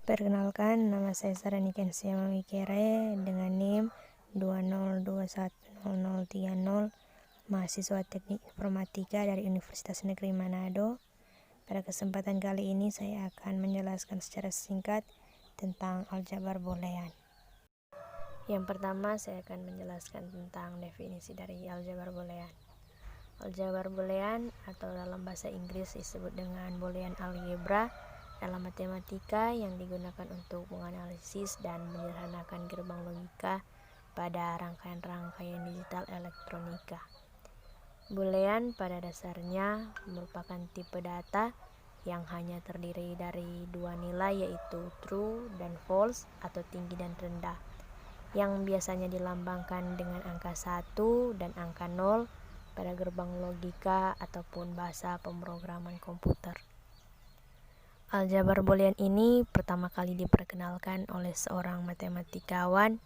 Perkenalkan, nama saya Sarani Kensia Mawikere dengan NIM 202100030, mahasiswa Teknik Informatika dari Universitas Negeri Manado. Pada kesempatan kali ini saya akan menjelaskan secara singkat tentang aljabar boolean. Yang pertama saya akan menjelaskan tentang definisi dari aljabar boolean. Aljabar boolean atau dalam bahasa Inggris disebut dengan boolean algebra dalam matematika yang digunakan untuk menganalisis dan menyederhanakan gerbang logika pada rangkaian-rangkaian digital elektronika. Boolean pada dasarnya merupakan tipe data yang hanya terdiri dari dua nilai, yaitu true dan false atau tinggi dan rendah, yang biasanya dilambangkan dengan angka 1 dan angka 0 pada gerbang logika ataupun bahasa pemrograman komputer. Aljabar boolean ini pertama kali diperkenalkan oleh seorang matematikawan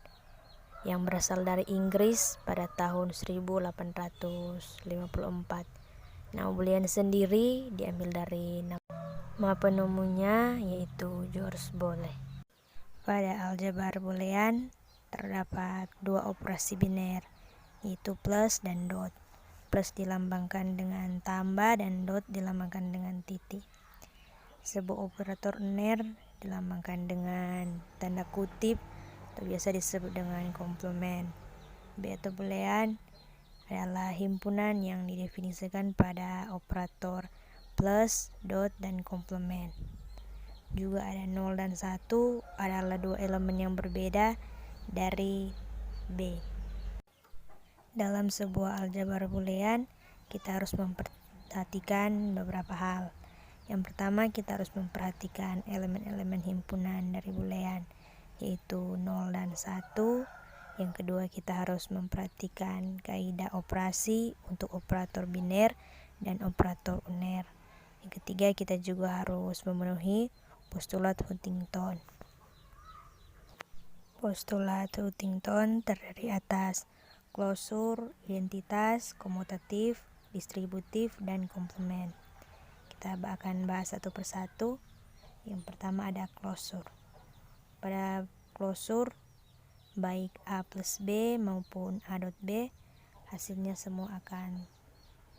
yang berasal dari Inggris pada tahun 1854. Nama boolean sendiri diambil dari nama penemunya, yaitu George Boole. Pada aljabar boolean terdapat dua operasi biner, yaitu plus dan dot. Plus dilambangkan dengan tambah dan dot dilambangkan dengan titik. Sebuah operator ner dilambangkan dengan tanda kutip atau biasa disebut dengan komplement. B atau boolean adalah himpunan yang didefinisikan pada operator plus, dot, dan komplement. Juga ada 0 dan 1 adalah dua elemen yang berbeda dari B. Dalam sebuah aljabar boolean kita harus memperhatikan beberapa hal. Yang pertama, kita harus memperhatikan elemen-elemen himpunan dari boolean, yaitu 0 dan 1. Yang kedua, kita harus memperhatikan kaidah operasi untuk operator biner dan operator uner. Yang ketiga, kita juga harus memenuhi postulat Huntington. Postulat Huntington terdiri atas klosur, identitas, komutatif, distributif, dan komplement. Kita akan bahas satu persatu. Yang pertama ada klosur. Pada klosur, baik A plus B maupun A dot B, hasilnya semua akan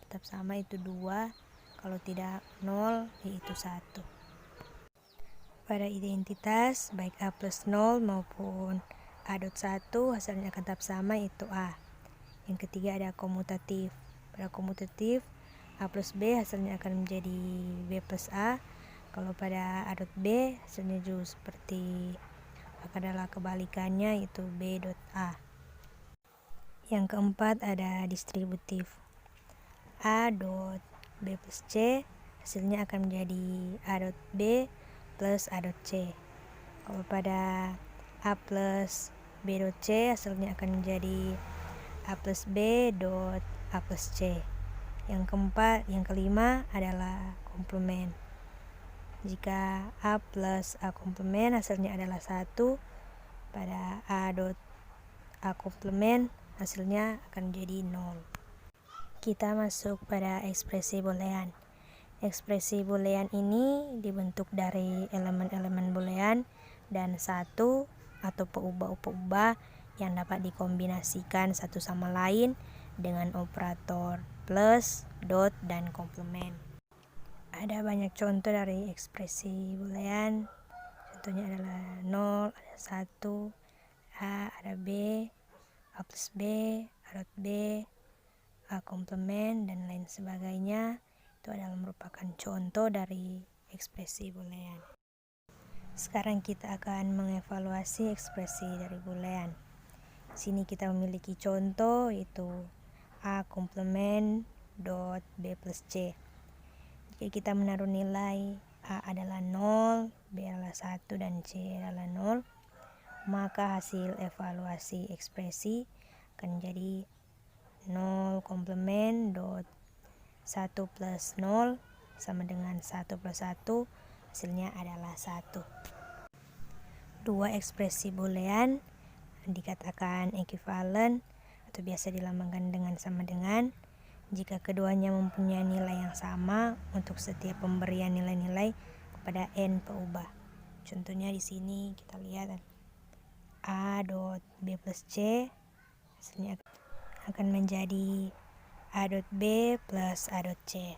tetap sama, itu 2. Kalau tidak 0, yaitu 1. Pada identitas, baik A plus 0 maupun A dot 1, hasilnya akan tetap sama, yaitu A. Yang ketiga ada komutatif. Pada komutatif, A plus B hasilnya akan menjadi B plus A. Kalau pada A dot B hasilnya juga seperti adalah kebalikannya, yaitu B dot A. Yang keempat ada distributif. A dot B plus C hasilnya akan menjadi A dot B plus A dot C. Kalau pada A plus B dot C hasilnya akan menjadi A plus B dot A plus C. Yang kelima adalah komplement. Jika A plus A komplement hasilnya adalah 1, pada A dot A komplement hasilnya akan menjadi 0. Kita masuk pada ekspresi boolean. Ekspresi boolean ini dibentuk dari elemen-elemen boolean dan satu atau peubah-peubah yang dapat dikombinasikan satu sama lain dengan operator plus, dot, dan komplement. Ada banyak contoh dari ekspresi boolean. Contohnya adalah 0, ada 1, A, ada B, A plus B, A dot B, A komplement, dan lain sebagainya. Itu adalah merupakan contoh dari ekspresi boolean. Sekarang kita akan mengevaluasi ekspresi dari boolean. Di sini kita memiliki contoh, yaitu A komplement dot B plus C. Jika kita menaruh nilai A adalah 0, B adalah 1, dan C adalah 0, maka hasil evaluasi ekspresi akan menjadi 0 komplement dot 1 plus 0 sama dengan 1 plus 1, hasilnya adalah 1. Dua ekspresi boolean dikatakan ekivalen atau biasa dilambangkan dengan sama dengan jika keduanya mempunyai nilai yang sama untuk setiap pemberian nilai-nilai kepada n peubah. Contohnya di sini kita lihat A dot B plus C hasilnya akan menjadi A dot B plus A dot C.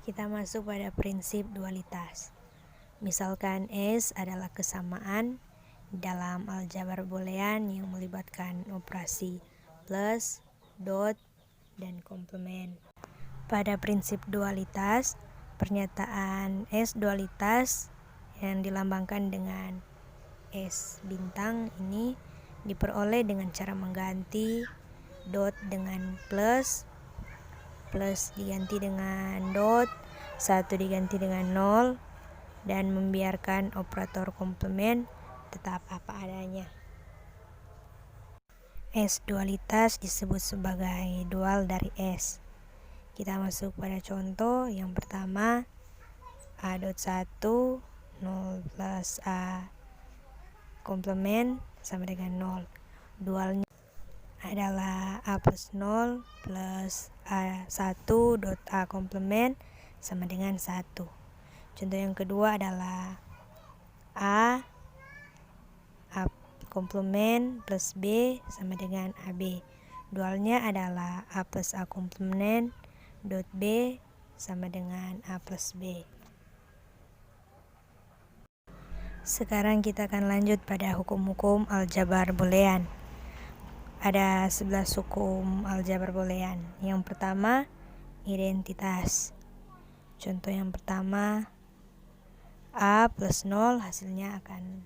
Kita masuk pada prinsip dualitas. Misalkan S adalah kesamaan dalam aljabar boolean yang melibatkan operasi plus, dot, dan komplement. Pada prinsip dualitas, pernyataan S dualitas yang dilambangkan dengan S bintang ini diperoleh dengan cara mengganti dot dengan plus, plus diganti dengan dot, 1 diganti dengan 0, dan membiarkan operator komplement tetap apa adanya. S dualitas disebut sebagai dual dari S. Kita masuk pada contoh yang pertama, A dot 1 0 plus A komplement sama dengan 0. Dualnya adalah A plus 0 plus A1 dot A komplement sama dengan 1. Contoh yang kedua adalah A komplement plus B sama dengan AB. Dualnya adalah A plus A komplement dot B sama dengan A plus B. Sekarang kita akan lanjut pada hukum-hukum aljabar boolean. Ada 11 hukum aljabar boolean. Yang pertama, identitas. Contoh yang pertama, A plus 0 hasilnya akan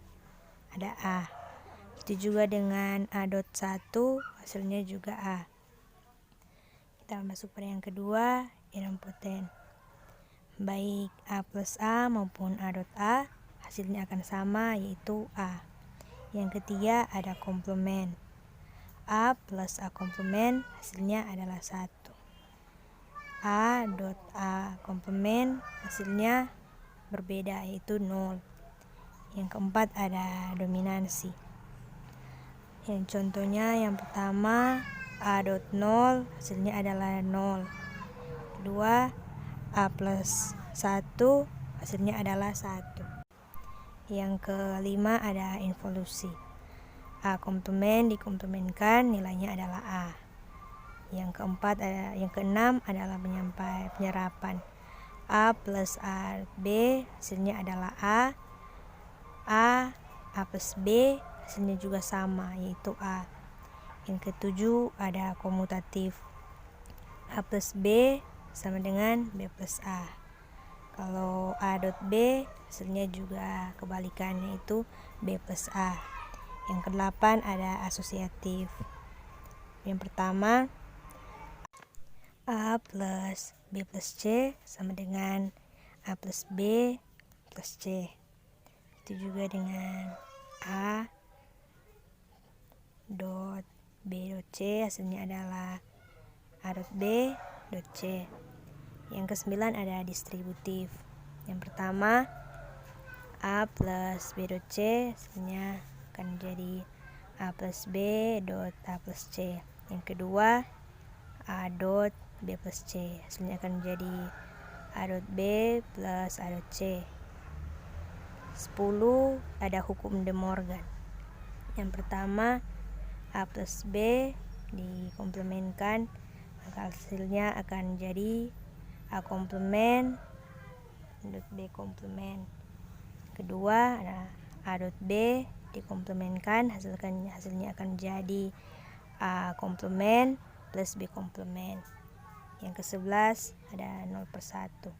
ada A. Itu juga dengan A dot 1 hasilnya juga A. Kita masuk pada yang kedua, idempoten. Baik A plus A maupun A dot A hasilnya akan sama, yaitu A. Yang ketiga ada komplement. A plus A komplement hasilnya adalah 1. A dot A komplement hasilnya berbeda, yaitu 0. Yang keempat ada dominansi. Yang contohnya yang pertama A dot 0 hasilnya adalah 0. Kedua A plus 1 hasilnya adalah 1. Yang kelima ada involusi. A komplement dikomplementkan nilainya adalah A. Yang keenam adalah penyerapan. A plus A B hasilnya adalah A. A plus B hasilnya juga sama, yaitu A. Yang ketujuh ada komutatif. A plus B sama dengan B plus A. Kalau A dot B hasilnya juga kebalikannya, itu B plus A. Yang kedelapan ada asosiatif. Yang pertama, A plus B plus C sama dengan A plus B plus C. Itu juga dengan A dot B dot C hasilnya adalah A dot B dot C. Yang kesembilan ada distributif. Yang pertama, A plus B dot C hasilnya akan menjadi A plus B dot A plus C. Yang kedua, A dot B plus C hasilnya akan menjadi A dot B plus A dot C. 10 ada hukum De Morgan. Yang pertama, A plus B dikomplementkan, maka hasilnya akan jadi A komplement dot B komplement. Kedua ada A dot B dikomplementkan, hasilnya akan jadi A komplement plus B komplement. Yang ke-11 ada 0 per 1.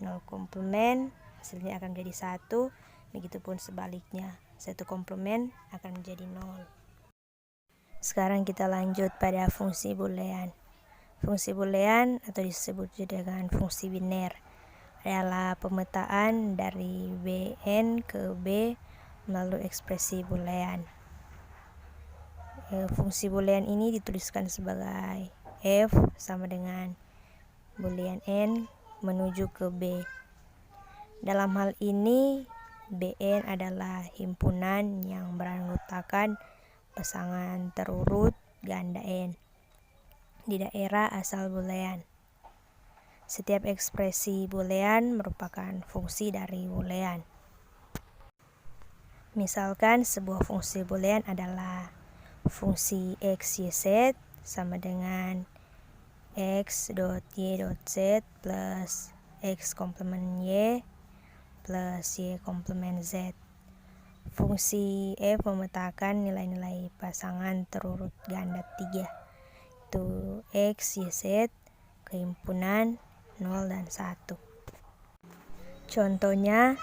0 komplement hasilnya akan menjadi 1. Begitupun sebaliknya, 1 komplement akan menjadi 0. Sekarang kita lanjut pada fungsi boolean. Fungsi boolean atau disebut juga dengan fungsi biner adalah pemetaan dari Bn ke B melalui ekspresi boolean. Fungsi boolean ini dituliskan sebagai F sama dengan boolean N menuju ke B. Dalam hal ini Bn adalah himpunan yang beranggotakan pasangan terurut ganda N di daerah asal boolean. Setiap ekspresi boolean merupakan fungsi dari boolean. Misalkan sebuah fungsi boolean adalah fungsi x, y, z sama dengan x dot y dot z plus x komplement y plus y komplement z. Fungsi f memetakan nilai-nilai pasangan terurut ganda 3, itu x, y, z, kehimpunan 0 dan 1. Contohnya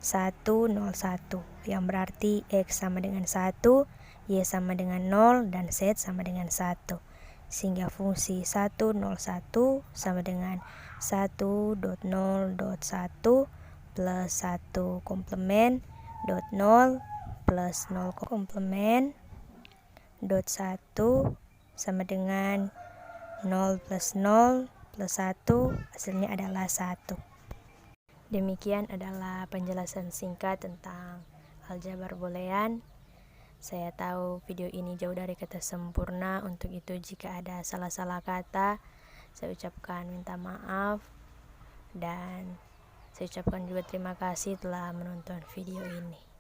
1, 0, 1, yang berarti x sama dengan 1, y sama dengan 0, dan z sama dengan 1. Sehingga fungsi 1, 0, 1 sama dengan 1 dot 0 dot 1 plus 1 komplement dot 0 plus 0 komplement dot 1 sama dengan 0 plus 0 plus 1, hasilnya adalah 1. Demikian adalah penjelasan singkat tentang aljabar boolean. Saya tahu video ini jauh dari kata sempurna, untuk itu jika ada salah-salah kata, saya ucapkan minta maaf. Dan saya ucapkan juga terima kasih telah menonton video ini.